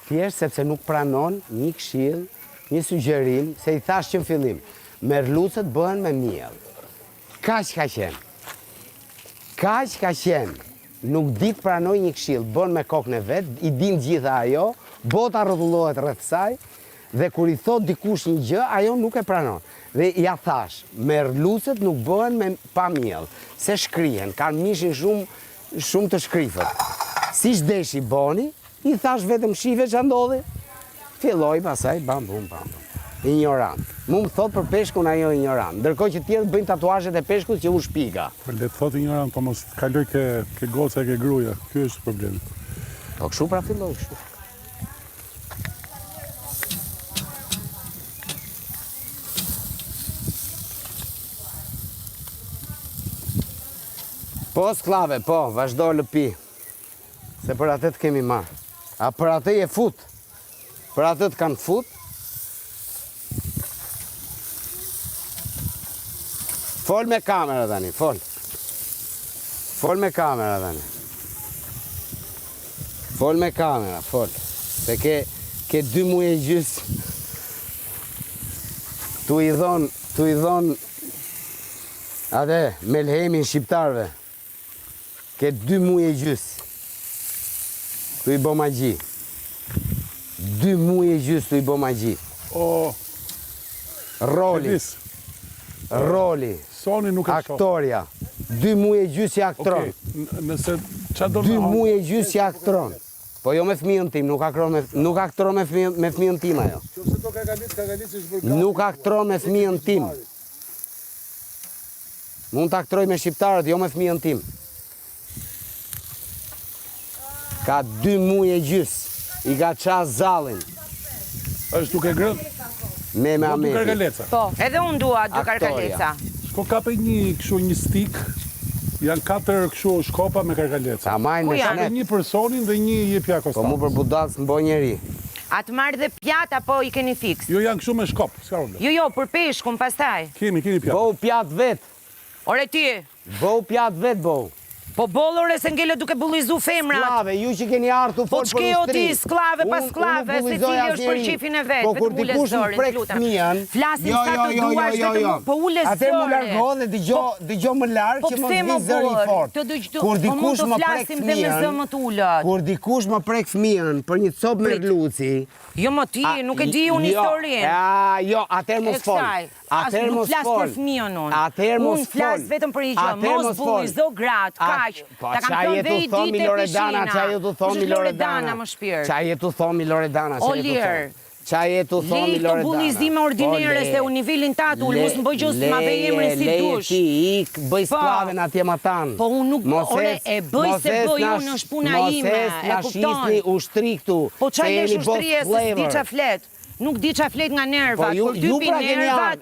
thjesht sepse nuk pranon një këshill, një sugjerim, se i thash që në fillim, merlucët bëhen me miell. Kaq ka qenë. Kaq ka qenë. Nuk di të pranoj një këshill, bën me kokën e vet, i din gjitha ajo, bota rrotullohet rreth saj, dhe kur i thot dikush një gjë, ajo nuk e pranon. Dhe ja thash, merlucët nuk bëhen pa miell, se shkrihen, kanë mishin shumë të shkrifët. Si shdesh i boni, i thash vetëm shive që ndodhi, filloj pasaj, bam, bum, bam. Ignorant. Mu më thot për peshkun ajo ignorant. Ndërkohë që tjerët bëjnë tatuazhet e peshkut që u shpika. Për le të thot ignorant, po mos kaloj ke goca e ke gruaja. Ky është problemi. Po kështu pra filloj kështu. Po sklave, po, vazhdo lëpi. Se për atë të kemi marrë. A për atë je fut. Për atë të kanë fut. Fol me kamera tani, fol. Fol me kamera tani. Fol me kamera, fol. Se ke 2 muaj e gjys. Tu i dhon atë melhemin shqiptarve. Ke 2 muaj e gjys. Tu i bo magji. 2 muaj e gjys tu i bo magji. O, Roli. Soni nuk e shoh. Aktoria. 2 muaj e gjys i aktron. Nëse çfarë do 2 muaj e gjys i aktron. Po jo me fëmijën tim, nuk aktron me fëmijën tim ajo. Nëse do kagalicë Nuk aktron me fëmijën tim. Mund të aktroj me shqiptarët, jo me fëmijën tim. Ka 2 muaj e gjys. I ka qas zallin. Është duke grënë. Me Do Ameti. kargaleca. Po, edhe unë dua dukar kargaleca. Shko kape një stik, janë 4 kështu shkopa me kargaleca. Ta majnë me Ku janë? shnet. Një personin dhe një jepja Po kostan. mu për budac më boj njeri. A të marrë dhe pjat apo i keni fix? Jo, janë kështu me shkop, s'ka problem. Jo, për peshkun pastaj. Kemi pjatë. Bou pjat vet. Ore ti, Bou pjat vet, bou. po bollore se ngele duke bullizu femrat. Sklave, ju që keni artu Po fort për ç'ke o ushtri. ti sklave pas Unë sklave, nuk se bullizoj cili është për asnjëri. qifin e vet, Po vetëm kur ule dikush më zorin, prek lutem. fëmijën, Flasim sa të duash, vetëm po ule Atëherë më zore. largo dhe dëgjo më larg Po që mos pse vi më zëri bor? fort. Të dëgjoj, Kur po mund dikush të më prek flasim dhe me zë më të fëmijën, ulët. kur dikush më prek fëmijën për një copë merluci, Jo më ti, nuk e di unë historinë. Jo, atëherë mos fol. Atëherë mos flas fol. për fëmijën unë. Atëherë mos Unë flas fol. vetëm për një gjë, Atëherë mos mos fol. bullizo gratë, kaq. Po Ta kam çaj thënë jetu dhe i thomi ditë Loredana, peshina. çaj jetu thomi Kush është Loredana. Loredana më shpirt. Çaj jetu thomi Loredana, O çaj jetu lirë. thomi. Çaj jetu thomi Lej këto Loredana. bullizime ordinere se u nivelin tatul, mos më bëj gjë se ma bëj emrin si dush. Ti ik, bëj sklaven atje ma tanë. Po unë nuk, ore, e bëj se bëj unë është puna ime, e kupton. Mos shisni ushtri këtu. Po çaj se lesh jeni boss ushtrie se s'di flavor. qa flet. Nuk di qa flet nga nervat, Po, kur typi nervat,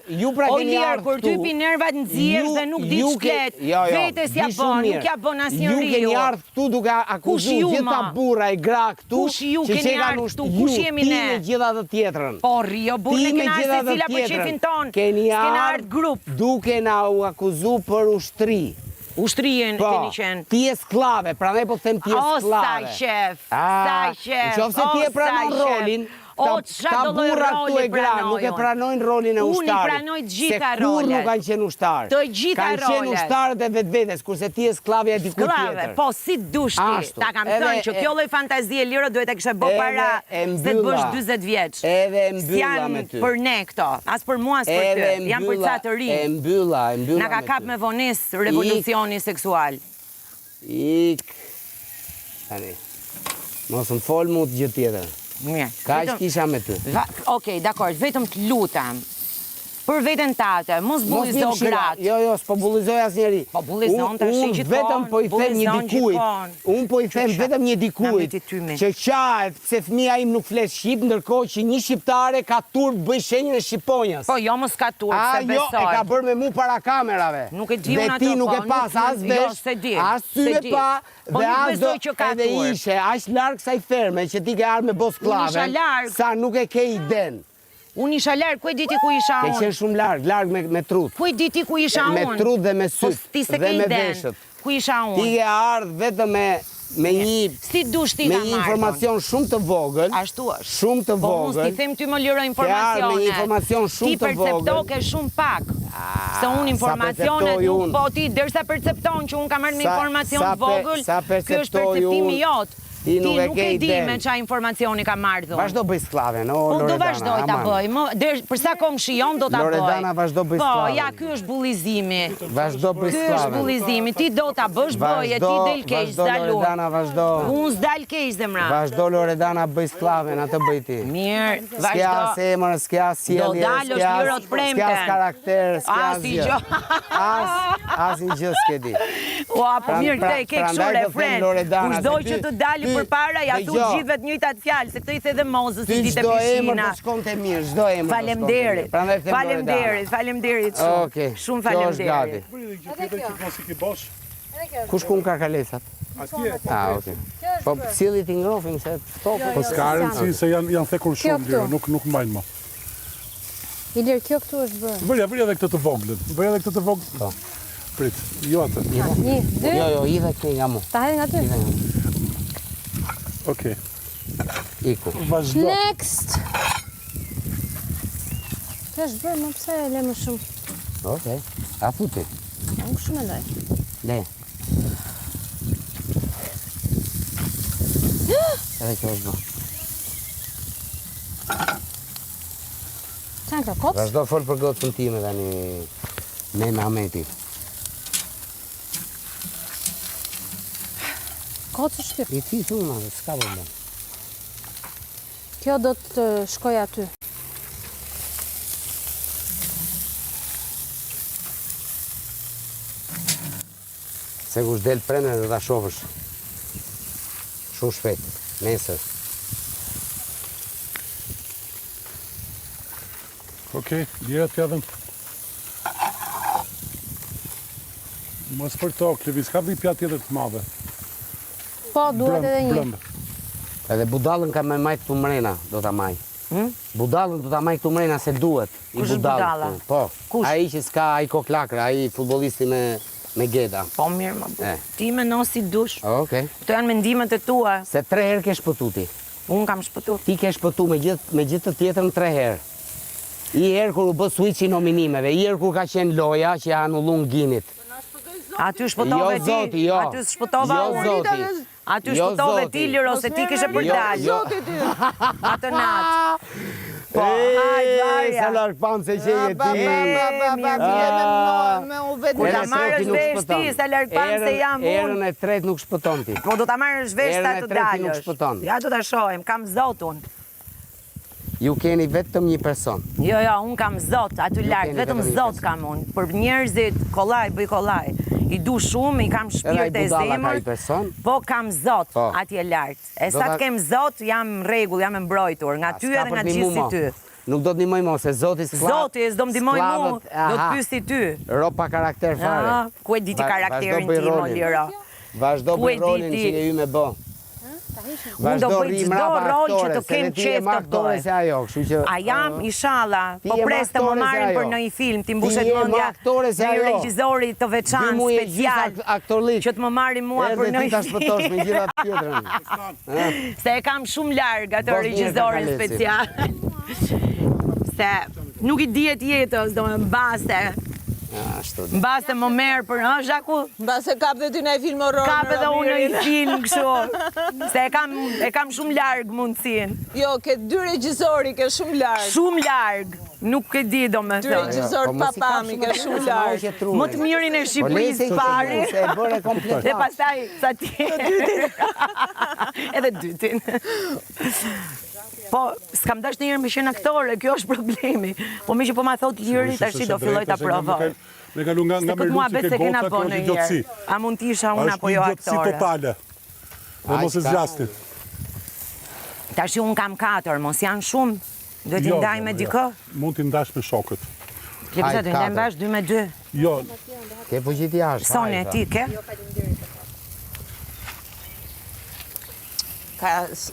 o lirë, kur typi nervat nxjesh dhe nuk di ç'flet, vetes ja bën, nuk ja bën asnjë Ju riu. keni ardhur këtu duke akuzu gjitha burra e gra këtu. Kush ju keni ardhur këtu, kush jemi ne? Ti me gjitha të tjetrën. Po rio, burrë kena se cila për qefin ton, Keni s'kena ardhur grup. duke na u akuzu për ushtri. Ushtrien keni qenë. Ti je sklave, prandaj po them ti je O, sklave. sa qef, sa qef, Nëse ti e pranon rolin, ta burra këtu e gra nuk e pranojnë rolin e ushtarit. Unë i pranoj të gjitha Se kur rolet. nuk kanë qenë ushtarë. Të gjitha Kanë qenë rolet. ushtarët e vetvetes, kurse ti je sklavja e dikujt Sklave, tjetër. po si dush ti, Ashtu. ta kam Edhe thënë që kjo lloj fantazie lirë duhet e kishe bë Edhe para e se të mbylla. bësh 40 vjeç. Edhe e mbylla me ty. S'janë për ne këto, as për mua as për Edhe ty, janë për ca të ri. E mbylla Na ka me kap ty. me vonesë revolucioni seksual. Ik. Tani. Mos më fol mu të gjë tjetër. Mirë. Kaq kisha me ty. Okej, dakor, vetëm të lutem. Për veten tate, mos bullizo gratë. Jo, s'po bullizoj asnjëri. Po bullizon tash Unë gjithmonë. vetëm po i them një bullizon dikujt. gjithmonë. Unë po i them vetëm një dikujt ti tymi. që qahet se fëmia im nuk flet shqip, ndërkohë që një shqiptare ka turp bëj shenjën e shqiponjas. Po jo mos ka turp, se Jo, e besoj. ka bërë me mu para kamerave. Nuk e di unë Dhe ato, ti nuk po, e pas nuk- as jo, vesh, se di, as se syre di. pa, Po dhe nuk as besoj që ka edhe turp. ishe aq larg kësaj ferme që ti ke ardhur me bos Unë isha kllave, larg. sa nuk e ke iden. Unë isha larg, ku e diti ku isha Ke unë? qenë shumë larg me trut. Ku e diti ku isha unë? Me trut dhe me Po syt ti se dhe ke me iden. veshët. Ku isha Ti unë? ke ardhur vetëm me një Si dush ti ta marrë? me një informacion shumë të vogël. Ashtu është. Shumë të Po unë vogël. si them ty më liro informacione. me një informacion shumë të Ti percepto ke shumë pak. Se unë informacionet nuk po ti, derisa percepton që unë kam marrë me informacion të vogël, kjo është perceptimi jot. Ti nuk e di me qa informacioni ka marrë dhunë. Vazhdo bëj sklaven, o Unë do Loredana. vazhdoj ta bëj. Përsa kom shion do ta bëj. Loredana, vazhdo bëj Po, sklaven. ja, ky është bullizimi. Vazhdo bëj Ky është sklaven. bullizimi. Ti do ta bësh, bëje, ti del keq, Vazhdo zalur. Loredana, vazhdo. Unë s'dal keq zemra. Vazhdo Loredana bëj sklaven, atë bëj ti. Mirë, S'kja vazhdo. semër, s'kja sjellje, Do dalosh lirë të premten. s'kja karakter, s'kja As i asgjë. gjë. As një gjë s'ke di. Ua, po mirë, këtë e ke kështu Prandaj do them refren. Loredana, Kushdoj se që ty- të dali ty- përpara, ja thu dëgjo. gjithëve të njëjtat fjalë, se këtë i the dhe Mozës, Ty i ditë e çdo emër pishina. do shkonte mirë, çdo emër do shkonte Faleminderit. mirë. Prandaj them Faleminderit, faleminderit shumë. Okej. Shumë Kjo është gati. faleminderit. Bëri dhe gjë tjetër që mos i ke bosh. Kush kun ka kalesat? Atje. Okay. Po cilli ti ngrofim se stopë. Po s'ka rëndësi se janë thekur shumë këtu. lirë, nuk mbajnë më. Ilir, kjo këtu është bërë. Bëri edhe këtë të voglën. Bëri edhe këtë të voglën. Po. Prit, jo atë. 1, 2, Jo, i dhe këni nga mu. ta hedh nga ty. Okej. Iku. Vazhdo. Next! Kjo është bërë, më pse e le më shumë. Okej. A futi? Unë shumë e loj. Le. Edhe kjo është bërë. Qa në këto kocë? Vazhdo fol për gocën time tani me Mehmeti. Kocë është kjo. I ti thunë, s'ka problem. Kjo do të shkoj aty. Se kush del prene dhe ta shofësh. Shumë shpejt, nesër. Okej, lira t'jadëm. Mos për to, Klevis, ka një pjatë tjetër të madhe. Po, duhet edhe një. Brëndë. Edhe budallën ka me majtë këtu mrena, do ta maj. Budallën do ta maj këtu mrena se duhet. I Kush është budallë budalla? këtu. Po, Kush? ai që s'ka, ai koklakra, ai futbollisti me geda. Po mirë më bu. E. Ti me no si dush. Okej. Këto janë mendimet e tua. Se 3 herë ke shpëtu ti. Unë kam shpëtu. Ti ke shpëtu me gjithë të tjetërn 3 herë. I herë kur u bë switch i nominimeve, i herë kur ka qenë loja që ja anullun Ginit. Aty shpëtove Jo, ti. zoti, jo. Aty shpëtova Jo, unë. zoti. Aty Jo, shpëtove zoti. ti Liro se ti kishe për dalë. Jo, Atë natë. Po, hajde Sa varja. larg pan se që je ti. Kur ta marrësh vesh ti, sa larg pan se jam unë. Erën e tretë nuk shpëton ti. Po do ta marrësh vesh Erën sa e të tretë nuk dalësh. shpëton. Ja do ta shohim, kam zotun. Ju keni vetëm një person. Jo, unë kam zot, aty larg, keni vetëm vetëm një zot person. kam unë. Për njerëzit, kollaj, bëj kollaj. I du shumë, i kam Edhe ai shpirt e budalla ka i zemër. person. Po kam zot Po. atje lart. E Do sa ta- të kem zot, jam rregull, jam e mbrojtur. Nga ty S'ka edhe për nga t'nimu gjithë si mo. ty. Nuk do t'nimoj mo, se Zoti Zoti, s'do më ndihmoj mu, do të pyesi ty. Ropa karakter fare. Ah, ku e di ti karakterin bëj tim, o rolin. Liro? Vazhdo Ku e bëj di rolin ti? që je ju me bë. Unë do bëj çdo rol që të kem qef të aktore bëj. se ajo, kështu që... A jam, inshallah, Ti po je pres të më aktore se marrin për ajo. në një film, ti Ti mbushet je mendja aktore se një ajo. regjizori të veçantë, Dy muaj e special, gjithë aktorlik. që të më marrin mua për në Erdhe ti ta një shpëtosh me film. gjitha të tjetrën. Se e kam shumë larg atë Bos mirë regjizorin ka kalesi. special. Se nuk i dihet jetës, do me mbaste. Ashtu. Mbaste më merë për, ha, Zhaku? Mbase kap dhe ty në e film horror. Kap edhe unë në Ramirin. një film kështu. Se e kam shumë larg mundësin. Jo, ke dy regjizori, ke shumë larg. Shumë larg. Nuk e di do me Dy thënë. regjizor Po mos i papami, kap ke shumë shumë larg. Më të mirin e Shqipërisë pari. Se e bëre komplet. Dhe pastaj sa tjerë. Edhe dytin. Po, s'kam dash njërë me qenë aktore, kjo është problemi. Po mi që po ma thot Liri, tash do filloj ta provoj. Me kalu nga Se këtë mua Merluci besë ke se kena goca, po kjo në është idiotësi. njërë. A mund t'isha unë Është apo jo idiotësi aktore? totale. Dhe Aj, mos e s'ka. zgjasni. Tash unë kam 4, mos janë shumë. Duhet t'i Jo, ndaj me dikë. Mund t'i ndash me shokët. Klepsa të ndaj 4. bash 2 me 2. Jo, Ke po gjithë jashtë. Soni, ti ke?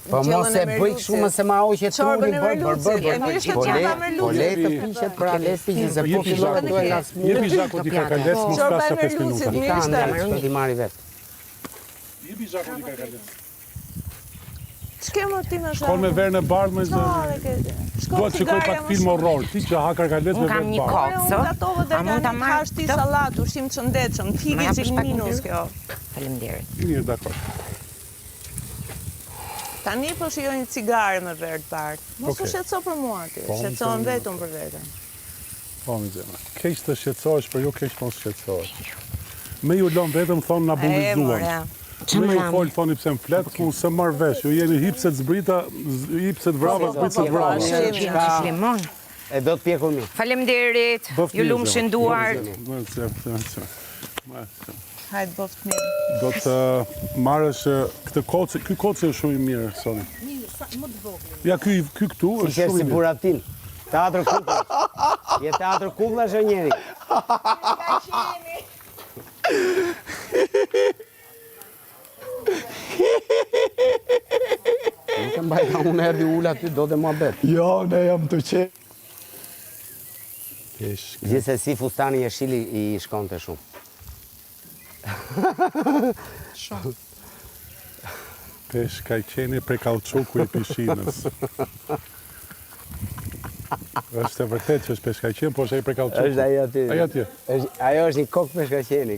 Po mos e bëj kështu më se ma hoqe Çorbën truri, e bër. Merlucit, e mirë që t'ja ka Po le Merlucit. të pishet për Alesti që se po jepi fillon Zhaku. këtu e ka smu. Jepi Zhaku di ka kales, mos Çorba flas e sa 5 Merlucit, minuta. mirë Ka ndër, ishte. ç'do t'i marri vetë. Jepi zhakun i karkalet. Ç'ke më ti më Shkon me verë në bardhë me zë. Dua të shikoj pak film horror. Ti që ha karkalet me Unë kam verë një në bardhë. kokë. Gatove A mund ta deri marr hash ti sallat, ushqim të shëndetshëm. Ma Thike japësh çik pak minus ngjyrë? kjo. Faleminderit. Mirë, dakor. Tani po shijoj një cigare me verë të bardhë. Mos u Okej. shqetëso për mua ti. Po, Shqetësohem më vetëm për veten. Po, mi zemra. Keq të shqetësohesh, për jo keq mos shqetësohesh. Me ju lëm vetëm thonë na bullizuan. Me ju fol thoni pse më flet, ku se marr vesh. Ju jeni hipset zbrita, hipset vrava, zbritset vrava. Limon. E do të pjekur mi. Faleminderit. Ju lumë shënduar. Hajde boft mirë. Do të marrësh këtë kocë, ky kocë është shumë i mirë, Soni. Ja, ky këtu Si është qërë shumë si i mirë. buratin. Teatr kukull. Je teatr kukull është e njeri. Nuk e mbajta unë erdi ulla ty, do dhe mua bet. Jo, ne jam të qe. Gjithsesi fustani e shili i shkonte shumë. Pesh ka i qeni prej kauçuku i pishinës. Është e vërtet që është peshkaqen, po është ai prej kauçuku. Është ajo aty. Ai atje. Ajo është një kokë peshkaqeni.